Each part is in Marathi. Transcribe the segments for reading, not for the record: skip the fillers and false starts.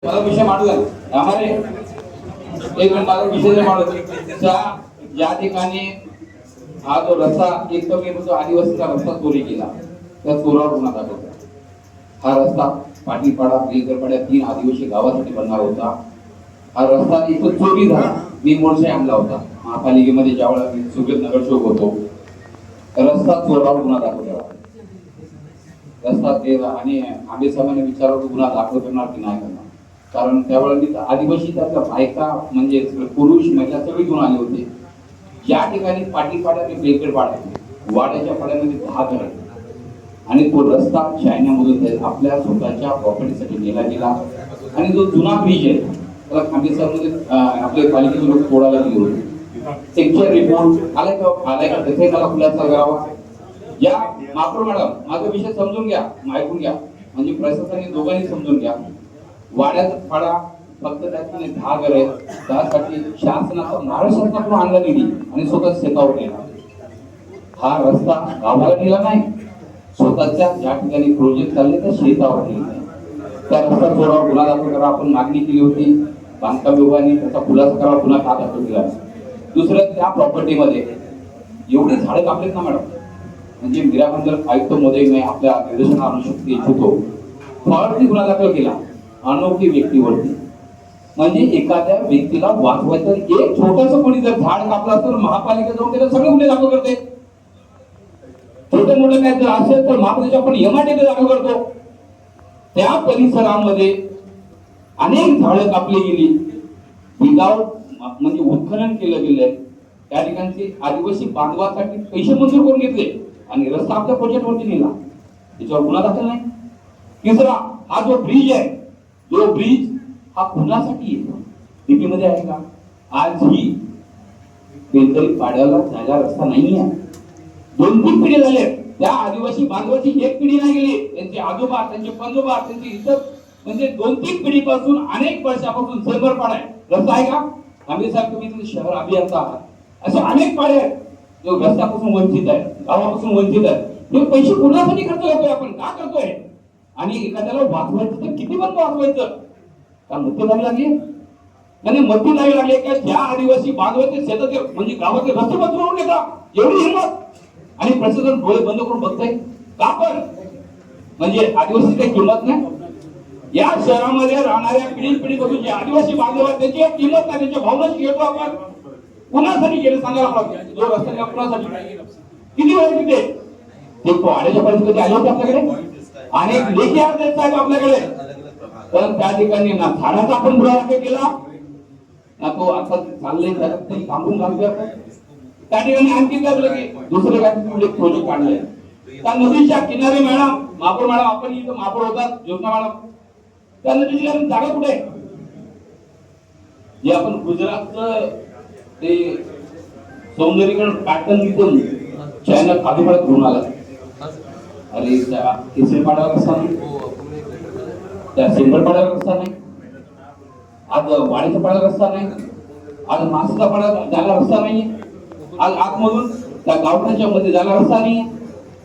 मला विषय मांडला आम्हाला एक मिनिट माझा विषय मांडला ज्या ठिकाणी हा जो रस्ता एक तर मी म्हणतो आदिवासीचा रस्ता चोरी केला त्या चोरावर गुन्हा दाखल हा रस्ता पाटीलपाडा बेलगरपाड्या 3 आदिवासी गावासाठी बनणार होता हा रस्ता इथं चोरी झाला मी मोर्चे आणला होता महापालिकेमध्ये ज्यावेळेला मी सुगत नगरसेवक होतो रस्ता चोरावर गुन्हा दाखल केला रस्ता ते आणि आंबे साहेबांनी विचारलं गुन्हा दाखल करणार की नाही करणार कारण त्यावेळेला आदिवासी त्यातल्या बायका म्हणजे पुरुष महिला सगळे घेऊन आले होते ज्या ठिकाणी पाटीलपाडा आणि बेलगरपाडा वाड्याच्या पाड्यामध्ये 10 घर आणि तो रस्ता चायनामधून आपल्या स्वतःच्या प्रॉपर्टीसाठी नेला गेला आणि जो जुना ब्रिज आहे त्याला खांबेसरमध्ये आपले पालिकेचे लोक तोडायला गेले होते सेक्शन रिपोर्ट आलाय का तिथे मला खुलासा करावा या मात्र मॅडम माझा विषय समजून घ्या ऐकून घ्या म्हणजे प्रशासनाने दोघांनी समजून घ्या वाड्याचा पाडा फक्त त्यातले 10 घर आहेत त्यासाठी शासनाचा महाराष्ट्रातून आणला निधी आणि स्वतः शेतावर गेला हा रस्ता गावाला गेला नाही स्वतःच्या ज्या ठिकाणी प्रोजेक्ट चालले त्या शेतावर गेले त्या रस्ता चोरावर गुन्हा दाखल करा आपण मागणी केली होती बांधकाम विभागाने त्याचा खुलासा करावा गुन्हा का दाखल केला दुसरं त्या प्रॉपर्टीमध्ये एवढी झाडं कापलेत ना मॅडम म्हणजे मीराबंदर आयुक्त महोदय मी आपल्या निर्देशना आणू शकते इच्छुको फॉर्मनी गुन्हा दाखल केला अनोखी व्यक्तीवरती म्हणजे एखाद्या व्यक्तीला वाचवायचं एक छोटंसं कोणी जर झाड कापला तर महापालिका जाऊन त्याला सगळे गुन्हे दाखल करते छोटे मोठे काय जर असेल तर महापालिका आपण एमआयडीने दाखल करतो त्या परिसरामध्ये अनेक झाडं कापली गेली विदाउट म्हणजे उत्खनन केलं गेलंय त्या ठिकाणचे आदिवासी बांधवासाठी पैसे मंजूर करून घेतले आणि रस्ता आपल्या प्रोजेक्ट वरती नेला त्याच्यावर गुन्हा दाखल नाही तिसरा हा जो ब्रिज आहे जो ब्रिज हा कुणासाठी येतो डीपी मध्ये आहे का आजही बेलगरी पाड्याला जायला रस्ता नाही आहे 2-3 पिढी झाले त्या आदिवासी बांधवाची एक पिढी नाही गेली त्यांचे आजोबा त्यांचे पंजोबा त्यांचे इतर म्हणजे 2-3 पिढीपासून अनेक वर्षापासून सरभर पाडा आहे रस्ता आहे का आम्ही साहेब तुम्ही शहर अभियंता आहात असे अनेक पाडे आहेत जो रस्त्यापासून वंचित आहे गावापासून वंचित आहे हे पैसे कुणासाठी खर्च करतोय आपण का करतोय आणि एखाद्याला वाचवायचं तर किती पण वाचवायचं का मती नाही लागली आणि मती नाही लागली का ज्या आदिवासी बांधवाचे शेताचे म्हणजे गावाचे रस्ते बदलून घेतात एवढी हिंमत आणि प्रशासन डोळे बंद करून बघताय का पण म्हणजे आदिवासी काही किंमत नाही या शहरामध्ये राहणाऱ्या पिढीपासून जे आदिवासी बांधव आहेत त्याची एक किंमत नाही त्यांच्या भावनाची घेतो आपण कुणासाठी गेले सांगायला मला जो रस्ता कुणासाठी किती वेळ तिथे ते वाड्याच्या परिस्थिती आले होते आपल्याकडे अनेक लेखी अर्ज आहेत आपल्याकडे पण त्या ठिकाणी ना झाडाचा आपण बुडावा केला ना तो आता चाललंय त्याला थांबून घालतोय आपण त्या ठिकाणी आणखी काय की दुसरे काय प्रोजेक्ट काढले त्या नदीच्या किनारे मॅडम महापौर मॅडम आपण इथं महापौर होतात ज्योत्ना मॅडम त्या नदीच्या जागा कुठे जे आपण गुजरातचं ते सौंदर्यीकरण पॅटर्न तिथून चायना खादीपाड्यात घेऊन आला अरे केसरी पाड्यावर रस्ता नाही त्या सिंगल पाड्यावर रस्ता नाही आज वाडीच्या पाड्यावर रस्ता नाही आज मासाचा पाड्या जायला रस्ता नाहीये आज आतमधून त्या गावठाच्या मध्ये जायला रस्ता नाहीये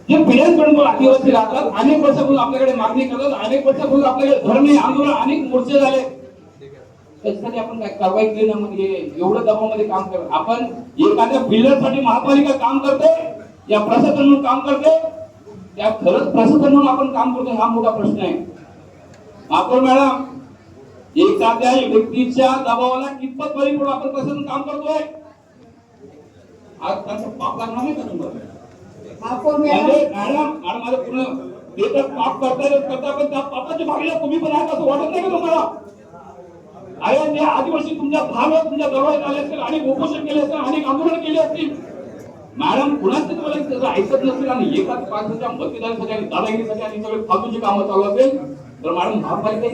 जे पिढ्यांकडून आदिवासी राहतात अनेक वर्षापासून आपल्याकडे मागणी करतात अनेक वर्षापासून आपल्याकडे धरणे आंदोलन अनेक मोर्चे झाले त्याच्यासाठी आपण काय कारवाई केली ना म्हणजे एवढं दबावामध्ये काम करत आपण एखाद्या बिल्डरसाठी महापालिका काम करते या प्रशासन म्हणून काम करते त्या खरंच प्रशासन म्हणून आपण काम करतो हा मोठा प्रश्न आहे आपण मॅडम एखाद्या व्यक्तीच्या दबावाला कितपत बळी पडून आपण प्रशासन काम करतोय आज त्याचं पाप लागणार नाही का तुम्हाला मॅडम माझं पूर्ण देतात पाप करता पण त्या पापाच्या मागेला तुम्ही पण आहे असं वाटत नाही का तुम्हाला अरे जे आदिवासी तुमच्या भागात तुमच्या दरवाजात आले असतील आणि उपोषण केले असतील आणि आंदोलन केले असतील मॅडम कुणाच तुम्हाला त्याचं ऐकत नसेल आणि एकाच पाचच्या मतदारांसाठी आणि दादागिरीसाठी आणि सगळे फालतूची कामं चालू असेल तर मॅडम महापालिका